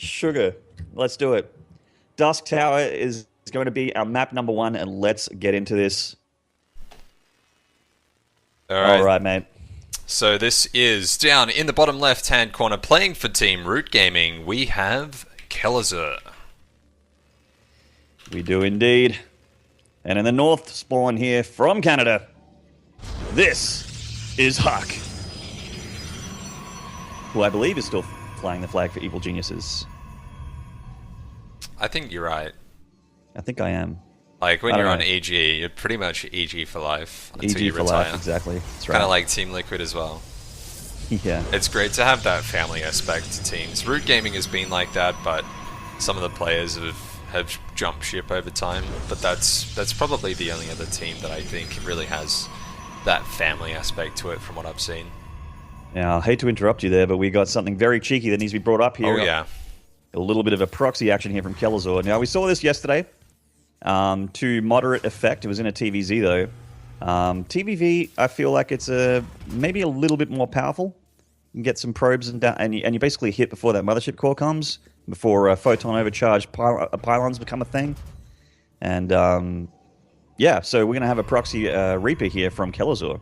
Sugar. Let's do it. Dusk Tower is going to be our map number one, and let's get into this. All Alright, right, mate. so this is down in the bottom left hand corner, playing for Team Root Gaming. We have Kelazhur. We do indeed. And in the north spawn here from Canada, this is HuK, who I believe is still flying the flag for Evil Geniuses. I think you're right. I think I am. Like, when I you're don't on know. EG, you're pretty much EG for life until EG you for retire. life, exactly. That's right. Kind of like Team Liquid as well. Yeah. It's great to have that family aspect to teams. Root Gaming has been like that, but some of the players have jumped ship over time. But that's probably the only other team that I think really has that family aspect to it from what I've seen. Now, I hate to interrupt you there, but we got something very cheeky that needs to be brought up here. Oh yeah. A little bit of a proxy action here from Kelazhur. Now, we saw this yesterday to moderate effect. It was in a TVZ, though. TVV, I feel like it's maybe a little bit more powerful. You can get some probes and you basically hit before that mothership core comes, before photon overcharged pylons become a thing. And, yeah, so we're going to have a proxy Reaper here from Kelazhur.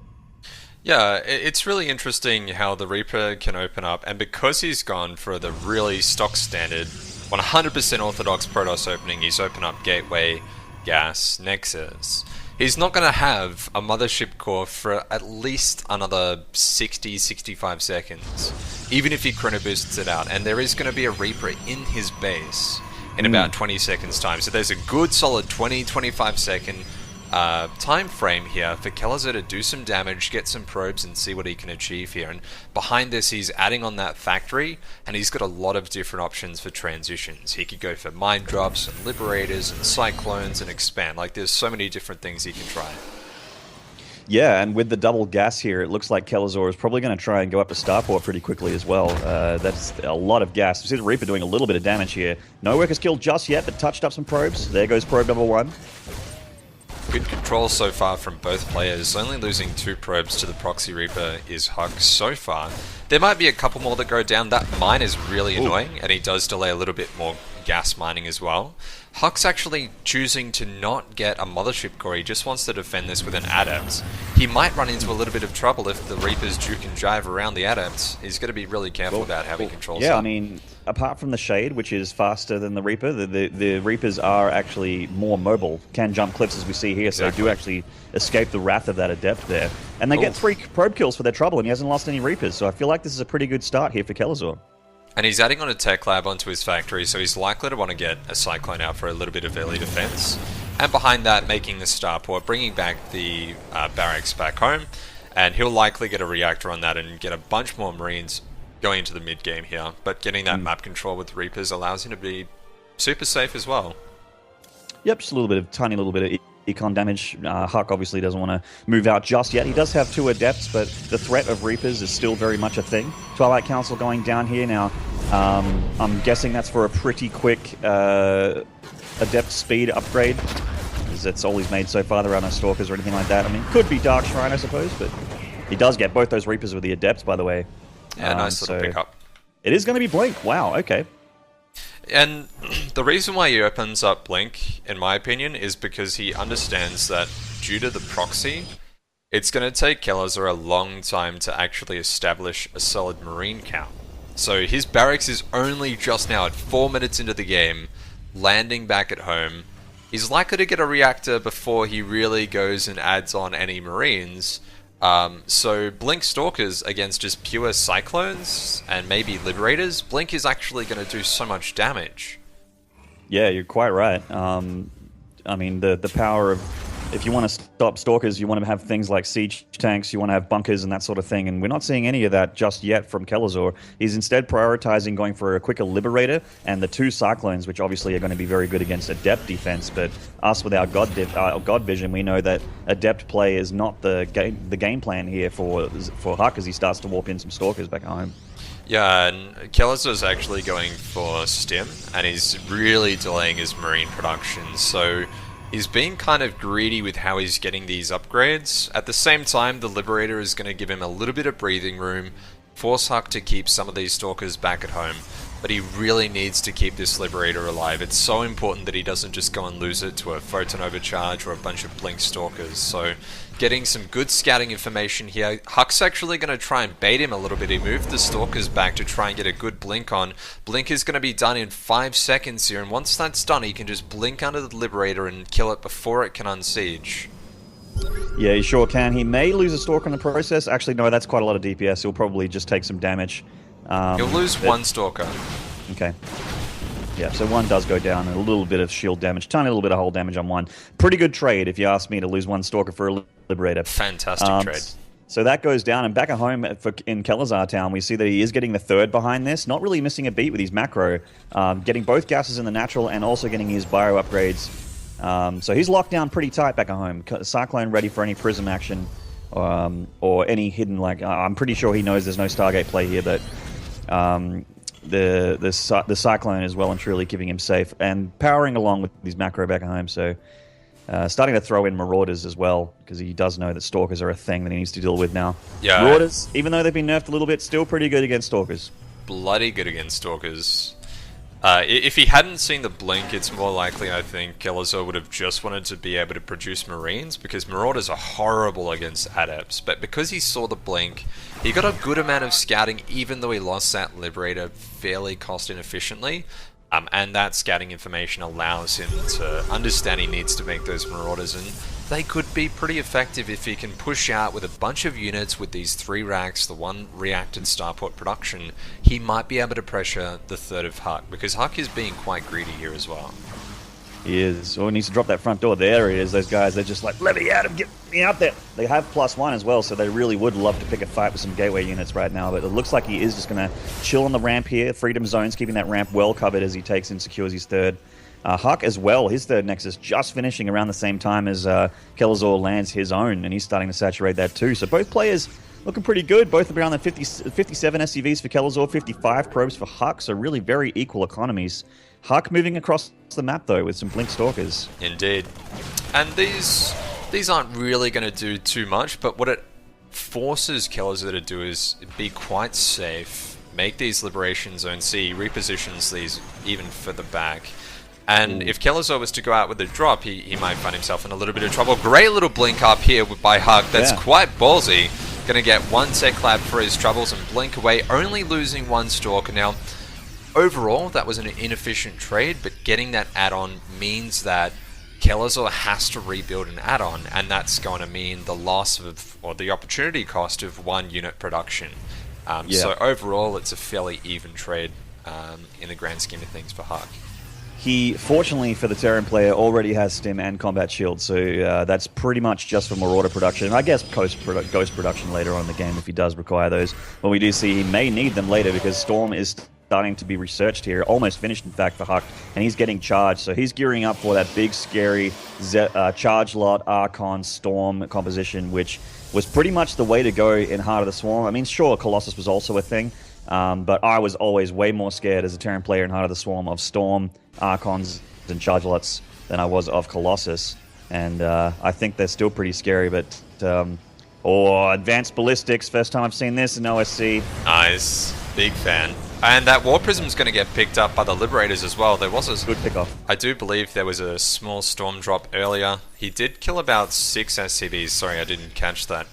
Yeah, it's really interesting how the Reaper can open up, and because he's gone for the really stock standard 100% orthodox Protoss opening, he's opened up Gateway, Gas, Nexus. He's not going to have a mothership core for at least another 60-65 seconds, even if he chrono boosts it out, and there is going to be a Reaper in his base in about 20 seconds time, so there's a good solid 20-25 second time frame here for Kelazhur to do some damage, get some probes, and see what he can achieve here. And behind this, he's adding on that factory, and he's got a lot of different options for transitions. He could go for mine drops and liberators and cyclones and expand. Like, there's so many different things he can try. Yeah, and with the double gas here, it looks like Kelazhur is probably going to try and go up to Starport pretty quickly as well. That's a lot of gas. You see the Reaper doing a little bit of damage here. No workers killed just yet, but touched up some probes. There goes probe number one. Good control so far from both players. Only losing 2 probes to the Proxy Reaper is HuK so far. There might be a couple more that go down. That mine is really annoying, and he does delay a little bit more gas mining as well. HuK's actually choosing to not get a mothership core. He just wants to defend this with an adept. He might run into a little bit of trouble if the Reapers juke and jive around the adepts. He's got to be really careful about how he controls Yeah, them. I mean, apart from the Shade, which is faster than the Reaper, the Reapers are actually more mobile, can jump cliffs as we see here, so they do actually escape the wrath of that Adept there. And they get 3 probe kills for their trouble, and he hasn't lost any Reapers, so I feel like this is a pretty good start here for Kelazhur. And he's adding on a tech lab onto his factory, so he's likely to want to get a Cyclone out for a little bit of early defense. And behind that, making the starport, bringing back the barracks back home, and he'll likely get a reactor on that and get a bunch more Marines going into the mid game here. But getting that map control with Reapers allows him to be super safe as well. Yep, just a little bit of tiny little bit of econ damage. HuK obviously doesn't want to move out just yet. He does have 2 Adepts, but the threat of Reapers is still very much a thing. Twilight Council going down here now. I'm guessing that's for a pretty quick Adept speed upgrade, because that's all he's made so far. There are no Stalkers or anything like that. I mean, could be Dark Shrine, I suppose, but he does get both those Reapers with the Adepts, by the way. Yeah, nice little pickup. It is going to be Blink. Wow, okay. And the reason why he opens up Blink, in my opinion, is because he understands that due to the proxy, it's going to take Kelazhur a long time to actually establish a solid Marine count. So his barracks is only just now at 4 minutes into the game, landing back at home. He's likely to get a reactor before he really goes and adds on any Marines. So Blink Stalkers against just pure Cyclones and maybe Liberators, Blink is actually going to do so much damage. Yeah, you're quite right. I mean, the power of... If you want to stop Stalkers, you want to have things like siege tanks, you want to have bunkers and that sort of thing, and we're not seeing any of that just yet from Kelazhur. He's instead prioritizing going for a quicker Liberator and the 2 Cyclones, which obviously are going to be very good against Adept defense, but us with our God vision, we know that Adept play is not the game plan here for HuK as he starts to warp in some Stalkers back home. Yeah, and Kelazhur's actually going for Stim, and he's really delaying his Marine production, so he's being kind of greedy with how he's getting these upgrades. At the same time, the Liberator is going to give him a little bit of breathing room, force HuK to keep some of these Stalkers back at home. but he really needs to keep this Liberator alive. It's so important that he doesn't just go and lose it to a Photon Overcharge or a bunch of Blink Stalkers. So getting some good scouting information here. HuK's actually going to try and bait him a little bit. He moved the Stalkers back to try and get a good Blink on. Blink is going to be done in 5 seconds here, and once that's done, he can just blink under the Liberator and kill it before it can unsiege. Yeah, he sure can. He may lose a Stalker in the process. Actually, no, that's quite a lot of DPS. He'll probably just take some damage. He'll lose one Stalker. Okay. Yeah, so one does go down, and a little bit of shield damage, tiny little bit of hull damage on one. Pretty good trade, if you ask me, to lose one Stalker for a Liberator. Fantastic trade. So that goes down, and back at home in Kelazhur town, we see that he is getting the third behind this, not really missing a beat with his macro, getting both gases in the natural and also getting his bio upgrades. So he's locked down pretty tight back at home. Cyclone ready for any Prism action, or any hidden, like, I'm pretty sure he knows there's no Stargate play here, but the Cyclone is well and truly keeping him safe and powering along with his macro back at home. So starting to throw in Marauders as well, because he does know that Stalkers are a thing that he needs to deal with now. Yeah, Marauders, even though they've been nerfed a little bit, still pretty good against Stalkers. Bloody good against Stalkers. If he hadn't seen the Blink, it's more likely, I think, Kelazhur would have just wanted to be able to produce Marines, because Marauders are horrible against Adepts. But because he saw the Blink, he got a good amount of scouting, even though he lost that Liberator fairly cost inefficiently. And that scouting information allows him to understand he needs to make those Marauders, and they could be pretty effective if he can push out with a bunch of units with these 3 racks, the 1 reacted starport production. He might be able to pressure the third of HuK, because HuK is being quite greedy here as well. He is. Oh, he needs to drop that front door. There he is. Those guys, they're just like, let me out and get me out there. They have +1 as well, so they really would love to pick a fight with some gateway units right now, but it looks like he is just going to chill on the ramp here. Freedom zones, keeping that ramp well covered as he takes and secures his third. HuK as well, his third Nexus just finishing around the same time as Kelazhur lands his own, and he's starting to saturate that too. So both players looking pretty good. Both around the 57 SCVs for Kelazhur, 55 probes for HuK, so really very equal economies. HuK moving across the map though with some Blink Stalkers. Indeed. And these aren't really going to do too much, but what it forces Kelazhur to do is be quite safe, make these Liberation Zone C, repositions these even further back. And if Kelazhur was to go out with a drop, he might find himself in a little bit of trouble. Great little blink up here by HuK. That's quite ballsy. Going to get 1 Tech Lab for his troubles and blink away, only losing 1 Stalker. Now, overall, that was an inefficient trade, but getting that add-on means that Kelazhur has to rebuild an add-on, and that's going to mean the loss of, or the opportunity cost of 1 unit production. So overall, it's a fairly even trade in the grand scheme of things for HuK. He, fortunately for the Terran player, already has Stim and Combat Shield, so that's pretty much just for Marauder production, and I guess Ghost production later on in the game if he does require those. But we do see he may need them later because Storm is starting to be researched here, almost finished in fact for HuK, and he's getting charged, so he's gearing up for that big scary charge lot Archon Storm composition, which was pretty much the way to go in Heart of the Swarm. I mean, sure, Colossus was also a thing, but I was always way more scared as a Terran player in Heart of the Swarm of Storm, Archons, and Charge Lots than I was of Colossus. And I think they're still pretty scary, but... Advanced Ballistics, first time I've seen this in OSC. Nice. Big fan. And that War Prism's going to get picked up by the Liberators as well. There was a... Good pickoff. I do believe there was a small Storm drop earlier. He did kill about 6 SCVs. Sorry, I didn't catch that.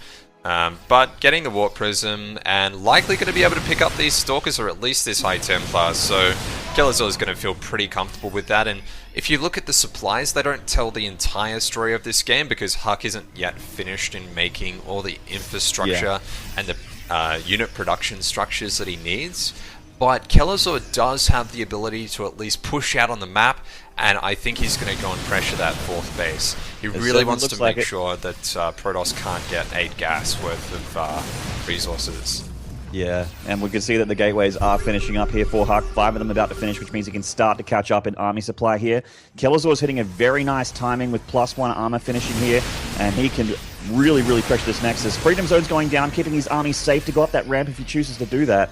But getting the Warp Prism and likely going to be able to pick up these Stalkers or at least this High Templar, so Kelazhur is going to feel pretty comfortable with that. And if you look at the supplies, they don't tell the entire story of this game because HuK isn't yet finished in making all the infrastructure and the unit production structures that he needs. But Kelazhur does have the ability to at least push out on the map, and I think he's going to go and pressure that 4th base. He really wants to make sure that Protoss can't get 8 gas worth of resources. Yeah, and we can see that the gateways are finishing up here for HuK. 5 of them about to finish, which means he can start to catch up in army supply here. Kelazhur is hitting a very nice timing with +1 armor finishing here, and he can really, really pressure this Nexus. Freedom Zone's going down, keeping his army safe to go up that ramp if he chooses to do that.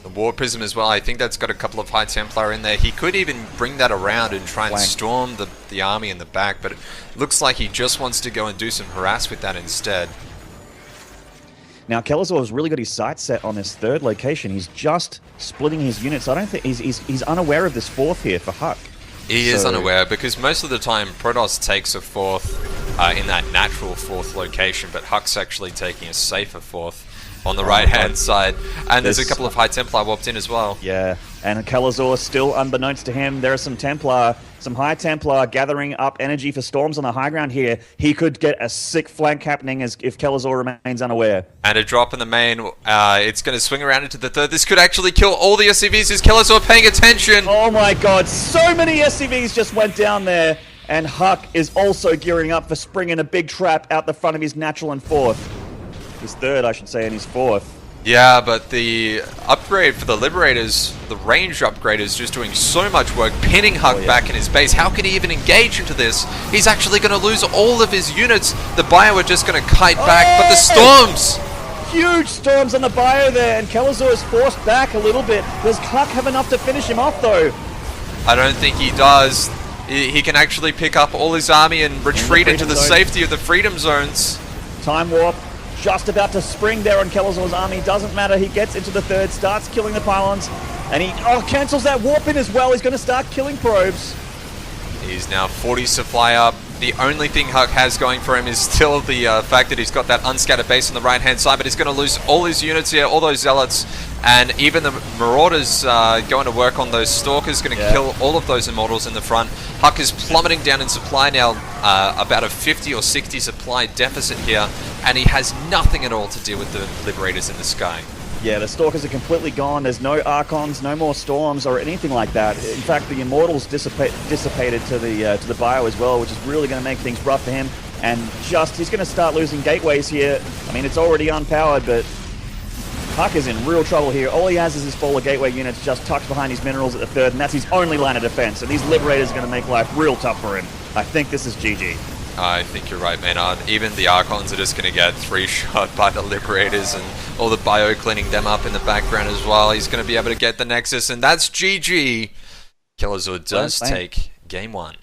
The War Prism as well, I think that's got a couple of High Templar in there. He could even bring that around and try and storm the army in the back, but it looks like he just wants to go and do some harass with that instead. Now, Kelazhur has really got his sights set on this third location. He's just splitting his units. I don't think he's unaware of this fourth here for HuK. He is unaware because most of the time Protoss takes a fourth in that natural fourth location, but HuK's actually taking a safer fourth on the right-hand side. And there's a couple of High Templar warped in as well. Yeah, and Kelazhur, still unbeknownst to him, there are some High Templar gathering up energy for Storms on the high ground here. He could get a sick flank happening as if Kelazhur remains unaware. And a drop in the main. It's going to swing around into the third. This could actually kill all the SCVs. Is Kelazhur paying attention? Oh my god, so many SCVs just went down there. And HuK is also gearing up for springing a big trap out the front of his natural and fourth. His third, I should say, and his fourth. Yeah, but the upgrade for the Liberators, the range upgrade, is just doing so much work, pinning HuK back in his base. How can he even engage into this? He's actually going to lose all of his units. The bio are just going to kite back, but the Storms! Huge Storms on the bio there, and Kelazhur is forced back a little bit. Does HuK have enough to finish him off, though? I don't think he does. He can actually pick up all his army and retreat into the safety of the Freedom Zones. Time Warp. Just about to spring there on Kelazhur's army. Doesn't matter. He gets into the third, starts killing the pylons, and he cancels that warp in as well. He's going to start killing probes. He's now 40 supply up. The only thing HuK has going for him is still the fact that he's got that unscattered base on the right-hand side, but he's going to lose all his units here, all those Zealots, and even the Marauders going to work on those Stalkers, going to kill all of those Immortals in the front. HuK is plummeting down in supply now, about a 50 or 60 supply deficit here, and he has nothing at all to deal with the Liberators in the sky. Yeah, the Stalkers are completely gone. There's no Archons, no more Storms or anything like that. In fact, the Immortals dissipated to the bio as well, which is really going to make things rough for him. And he's going to start losing gateways here. I mean, it's already unpowered, but HuK is in real trouble here. All he has is his Faller Gateway units just tucked behind his minerals at the third, and that's his only line of defense. And these Liberators are going to make life real tough for him. I think this is GG. I think you're right, Maynard. Even the Archons are just going to get 3-shot by the Liberators, and all the bio cleaning them up in the background as well. He's going to be able to get the Nexus, and that's GG. Kelazhur does take Game 1.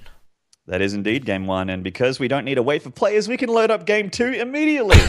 That is indeed Game 1, and because we don't need to wait for players, we can load up Game 2 immediately.